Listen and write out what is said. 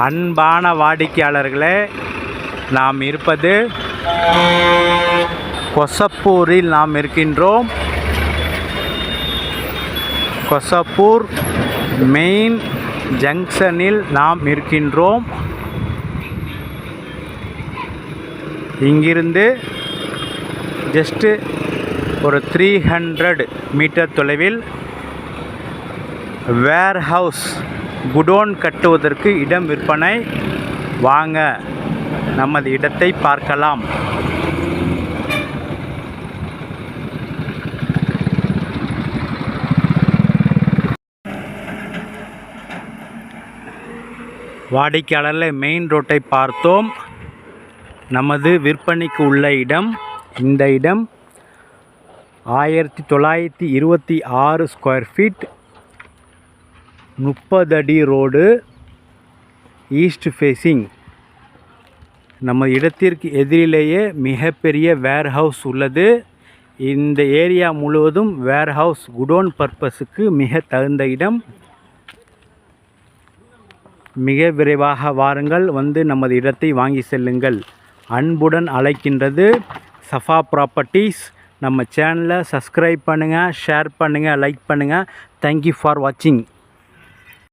அன்பான வாடிக்கையாளர்களே, நாம் இருப்பது கொசப்பூரில் நாம் இருக்கின்றோம். கொசப்பூர் மெயின் ஜங்ஷனில் நாம் இருக்கின்றோம். இங்கிருந்து ஜஸ்ட்டு ஒரு 300 மீட்டர் தொலைவில் வேர்ஹவுஸ் குடோன் கட்டுவதற்கு இடம் விற்பனை. வாங்க நமது இடத்தை பார்க்கலாம். வாடிக்கையாளர்களை மெயின் ரோட்டை பார்த்தோம். நமது விற்பனைக்கு உள்ள இடம் இந்த இடம் 1926 ஸ்கொயர் ஃபீட், 30 அடி ரோடு, ஈஸ்ட் ஃபேஸிங். நம்ம இடத்திற்கு எதிரிலேயே மிகப்பெரிய வேர்ஹவுஸ் உள்ளது. இந்த ஏரியா முழுவதும் வேர்ஹவுஸ் குடோன் பர்பஸுக்கு மிக தகுந்த இடம். மிக விரைவாக வாருங்கள், வந்து நமது இடத்தை வாங்கி செல்லுங்கள். அன்புடன் அழைக்கின்றது சஃபா ப்ராப்பர்ட்டிஸ். நம்ம சேனலை சப்ஸ்கிரைப் பண்ணுங்கள், ஷேர் பண்ணுங்கள், லைக் பண்ணுங்கள். தேங்க்யூ ஃபார் வாட்சிங்.